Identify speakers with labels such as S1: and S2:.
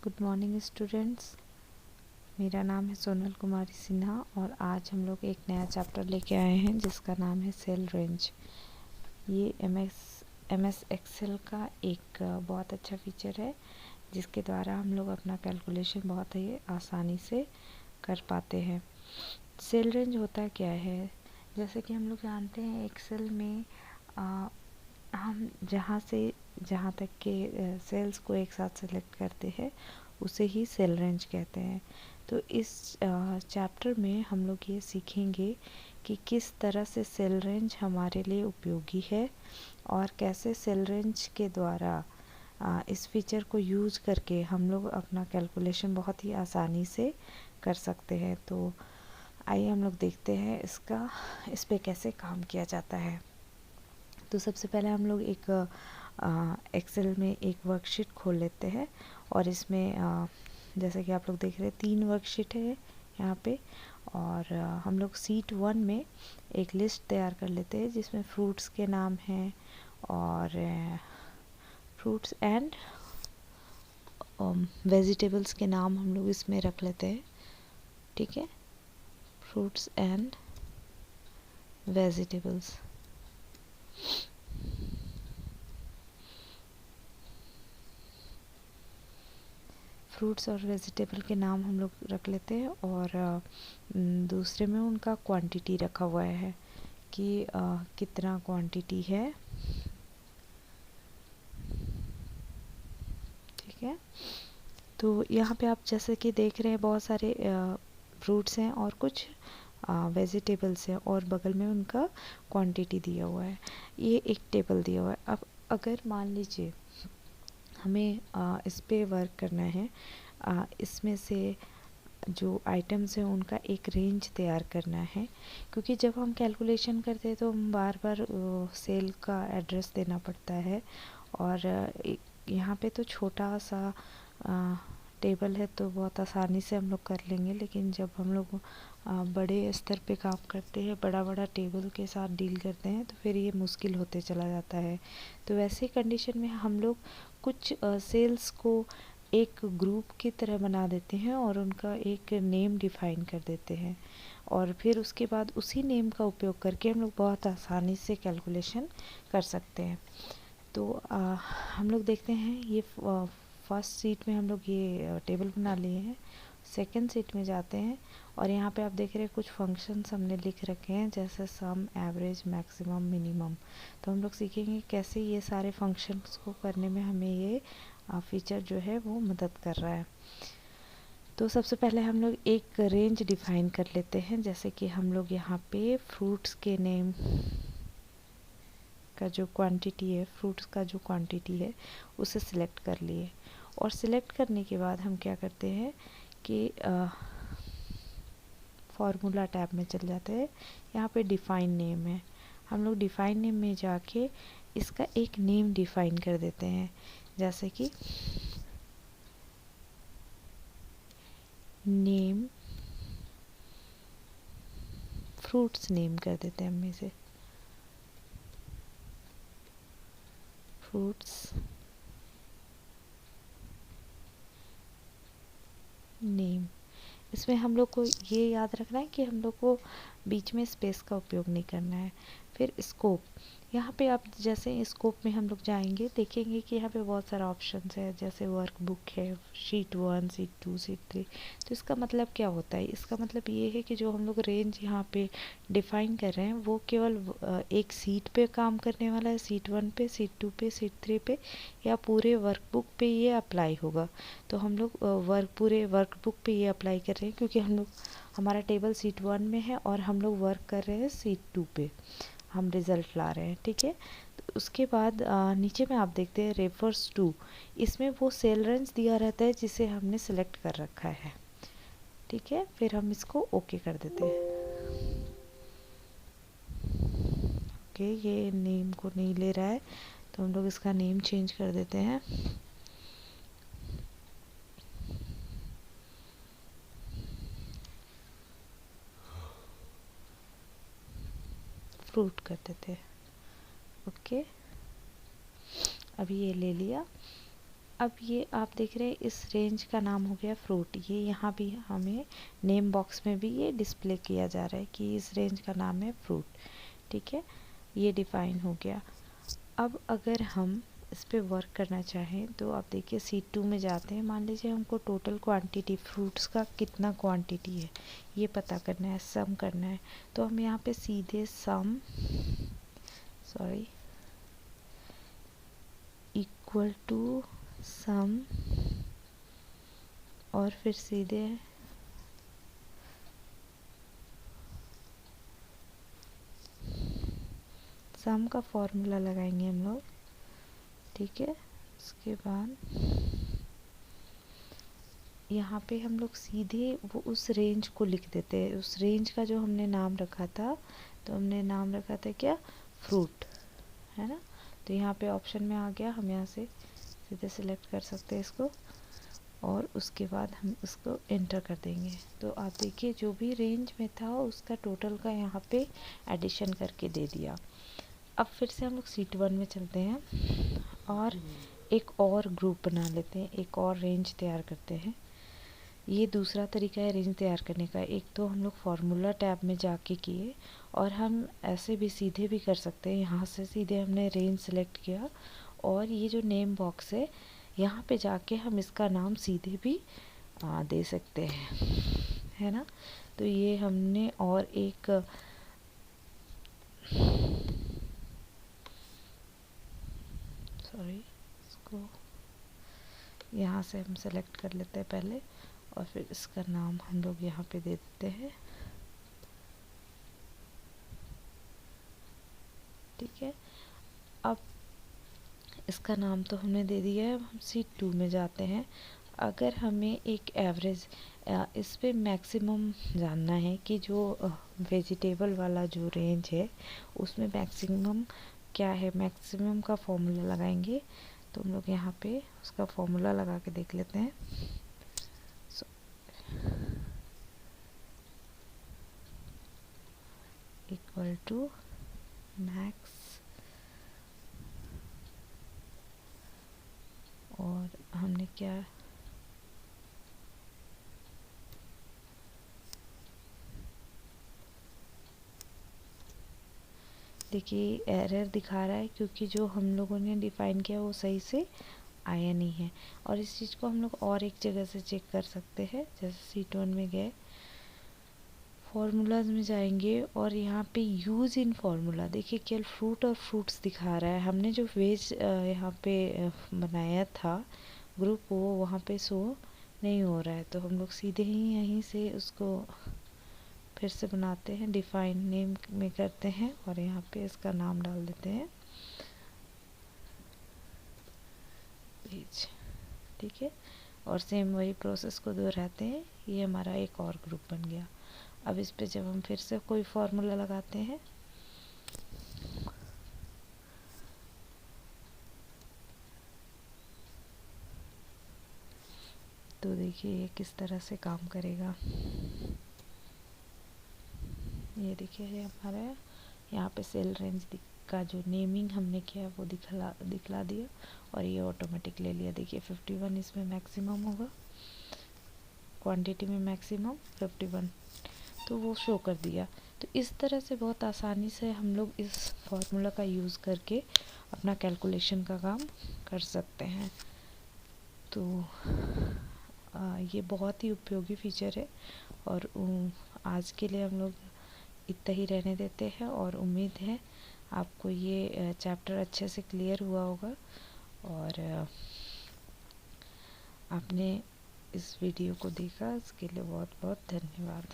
S1: Good morning students. मेरा नाम है सोनल कुमारी सिन्हा और आज हम लोग एक नया चैप्टर लेके आए हैं जिसका नाम है सेल रेंज। ये एमएस एक्सेल का एक बहुत अच्छा फीचर है जिसके द्वारा हम लोग अपना कैलकुलेशन बहुत ही आसानी से कर पाते हैं। सेल रेंज होता क्या है? जैसे कि हम लोग जानते हैं एक्सेल में हम जहाँ तक के सेल्स को एक साथ सेलेक्ट करते हैं उसे ही सेल रेंज कहते हैं। तो इस चैप्टर में हम लोग ये सीखेंगे कि किस तरह से सेल रेंज हमारे लिए उपयोगी है और कैसे सेल रेंज के द्वारा इस फीचर को यूज़ करके हम लोग अपना कैलकुलेशन बहुत ही आसानी से कर सकते हैं। तो आइए हम लोग देखते हैं इस पे कैसे काम किया जाता है। तो सबसे पहले हम लोग एक एक्सेल में एक वर्कशीट खोल लेते हैं और इसमें जैसे कि आप लोग देख रहे हैं 3 वर्कशीट है यहाँ पे। और हम लोग सीट 1 में एक लिस्ट तैयार कर लेते हैं जिसमें फ्रूट्स के नाम हैं और फ्रूट्स एंड वेजिटेबल्स के नाम हम लोग इसमें रख लेते हैं। ठीक है, फ्रूट्स एंड वेजिटेबल्स। फ्रूट्स और वेजिटेबल के नाम हम लोग रख लेते हैं और दूसरे में उनका क्वांटिटी रखा हुआ है कि कितना क्वांटिटी है। ठीक है, तो यहाँ पे आप जैसे कि देख रहे हैं बहुत सारे फ्रूट्स हैं और कुछ वेजिटेबल्स हैं और बगल में उनका क्वांटिटी दिया हुआ है। ये एक टेबल दिया हुआ है। अब अगर मान लीजिए हमें इस पे वर्क करना है, इसमें से जो आइटम्स हैं उनका एक रेंज तैयार करना है, क्योंकि जब हम कैलकुलेशन करते हैं तो हम बार बार सेल का एड्रेस देना पड़ता है और यहाँ पे तो छोटा सा टेबल है तो बहुत आसानी से हम लोग कर लेंगे, लेकिन जब हम लोग बड़े स्तर पे काम करते हैं, बड़ा टेबल के साथ डील करते हैं तो फिर ये मुश्किल होते चला जाता है। तो वैसे कंडीशन में हम लोग कुछ सेल्स को एक ग्रुप की तरह बना देते हैं और उनका एक नेम डिफाइन कर देते हैं और फिर उसके बाद उसी नेम का उपयोग करके हम लोग बहुत आसानी से कैलकुलेशन कर सकते हैं। तो हम लोग देखते हैं ये फर्स्ट सीट में हम लोग ये टेबल बना लिए हैं। सेकंड सीट में जाते हैं और यहाँ पे आप देख रहे हैं कुछ फंक्शंस हमने लिख रखे हैं जैसे सम, एवरेज, मैक्सिमम, मिनिमम। तो हम लोग सीखेंगे कैसे ये सारे फंक्शंस को करने में हमें ये फीचर जो है वो मदद कर रहा है। तो सबसे पहले हम लोग एक रेंज डिफाइन कर लेते हैं, जैसे कि हम लोग यहाँ पे फ्रूट्स के नेम का जो क्वांटिटी है, फ्रूट्स का जो क्वांटिटी है उसे सिलेक्ट कर लिए और सिलेक्ट करने के बाद हम क्या करते हैं कि फॉर्मूला टैब में चल जाते हैं। यहाँ पे डिफाइन नेम है, हम लोग डिफाइन नेम में जाके इसका एक नेम डिफाइन कर देते हैं, जैसे कि नेम फ्रूट्स नेम कर देते हैं, हम में से फ्रूट्स नेम। इसमें हम लोग को ये याद रखना है कि हम लोग को बीच में स्पेस का उपयोग नहीं करना है। फिर स्कोप, यहाँ पे आप जैसे स्कोप में हम लोग जाएंगे देखेंगे कि यहाँ पे बहुत सारा ऑप्शंस है, जैसे वर्कबुक है, शीट 1, शीट 2, शीट 3। तो इसका मतलब क्या होता है? इसका मतलब ये है कि जो हम लोग रेंज यहाँ पे डिफाइन कर रहे हैं वो केवल एक सीट पे काम करने वाला है, शीट 1 पे, शीट 2 पे, शीट 3 पे, या पूरे वर्कबुक पे ये अप्लाई होगा। तो हम लोग पूरे वर्कबुक पे ये अप्लाई कर रहे हैं क्योंकि हम लोग हमारा टेबल शीट 1 में है और हम लोग वर्क कर रहे हैं शीट 2 पे, हम रिज़ल्ट ला रहे हैं। ठीक है, तो उसके बाद नीचे में आप देखते हैं रेफर्स टू, इसमें वो सेल रेंज दिया रहता है जिसे हमने सेलेक्ट कर रखा है। ठीक है, फिर हम इसको ओके कर देते हैं। ओके, ये नेम को नहीं ले रहा है तो हम लोग इसका नेम चेंज कर देते हैं। फ्रूट कर देते हैं। ओके, अभी ये ले लिया। अब ये आप देख रहे हैं इस रेंज का नाम हो गया फ्रूट। ये यहाँ भी हमें नेम बॉक्स में भी ये डिस्प्ले किया जा रहा है कि इस रेंज का नाम है फ्रूट। ठीक है, ये डिफाइन हो गया। अब अगर हम इस पे वर्क करना चाहें तो आप देखिए C2 में जाते हैं। मान लीजिए हमको टोटल क्वांटिटी फ्रूट्स का कितना क्वांटिटी है ये पता करना है, सम करना है। तो हम यहाँ पे सीधे सम इक्वल टू सम और फिर सीधे सम का फॉर्मूला लगाएंगे हम लोग। ठीक है, उसके बाद यहाँ पे हम लोग सीधे वो उस रेंज को लिख देते हैं। उस रेंज का जो हमने नाम रखा था, तो हमने नाम रखा था क्या, फ्रूट, है ना। तो यहाँ पे ऑप्शन में आ गया, हम यहाँ से सीधे सिलेक्ट कर सकते हैं इसको और उसके बाद हम उसको एंटर कर देंगे। तो आप देखिए जो भी रेंज में था उसका टोटल का यहाँ पे एडिशन करके दे दिया। अब फिर से हम लोग C1 में चलते हैं और एक और ग्रुप बना लेते हैं, एक और रेंज तैयार करते हैं। ये दूसरा तरीका है रेंज तैयार करने का। एक तो हम लोग फार्मूला टैब में जाके किए और हम ऐसे भी सीधे भी कर सकते हैं। यहाँ से सीधे हमने रेंज सेलेक्ट किया और ये जो नेम बॉक्स है यहाँ पे जाके हम इसका नाम सीधे भी दे सकते हैं, है ना। तो ये हमने और एक इसको यहाँ से हम सेलेक्ट कर लेते हैं पहले और फिर इसका नाम हम लोग यहाँ पे दे देते हैं। ठीक है, अब इसका नाम तो हमने दे दिया है। हम C2 में जाते हैं। अगर हमें एक एवरेज इस पे मैक्सिमम जानना है कि जो वेजिटेबल वाला जो रेंज है उसमें मैक्सिमम क्या है, मैक्सिमम का फॉर्मूला लगाएंगे। तो हम लोग यहाँ पे उसका फॉर्मूला लगा के देख लेते हैं। इक्वल टू मैक्स और हमने क्या, देखिए एरर दिखा रहा है क्योंकि जो हम लोगों ने डिफाइन किया वो सही से आया नहीं है। और इस चीज़ को हम लोग और एक जगह से चेक कर सकते हैं। जैसे C1 में गए, फॉर्मूलाज में जाएंगे और यहाँ पे यूज़ इन फार्मूला देखिए केवल फ्रूट और फ्रूट्स दिखा रहा है। हमने जो वेज यहाँ पे बनाया था ग्रुप, वो वहाँ पे शो नहीं हो रहा है। तो हम लोग सीधे ही यहीं से उसको फिर से बनाते हैं, डिफाइन नेम में करते हैं और यहाँ पे इसका नाम डाल देते हैं वेज। ठीक है, और सेम वही प्रोसेस को दोहराते हैं। ये हमारा एक और ग्रुप बन गया। अब इस पे जब हम फिर से कोई फॉर्मूला लगाते हैं तो देखिए ये किस तरह से काम करेगा। ये देखिए ये हमारा यहाँ पे सेल रेंज का जो नेमिंग हमने किया वो दिखला दिया और ये ऑटोमेटिक ले लिया। देखिए 51 इसमें मैक्सिमम होगा, क्वांटिटी में मैक्सिमम 51, तो वो शो कर दिया। तो इस तरह से बहुत आसानी से हम लोग इस फार्मूला का यूज़ करके अपना कैलकुलेशन का काम कर सकते हैं। तो ये बहुत ही उपयोगी फीचर है और आज के लिए हम लोग इतना ही रहने देते हैं और उम्मीद है आपको ये चैप्टर अच्छे से क्लियर हुआ होगा और आपने इस वीडियो को देखा, इसके लिए बहुत बहुत धन्यवाद।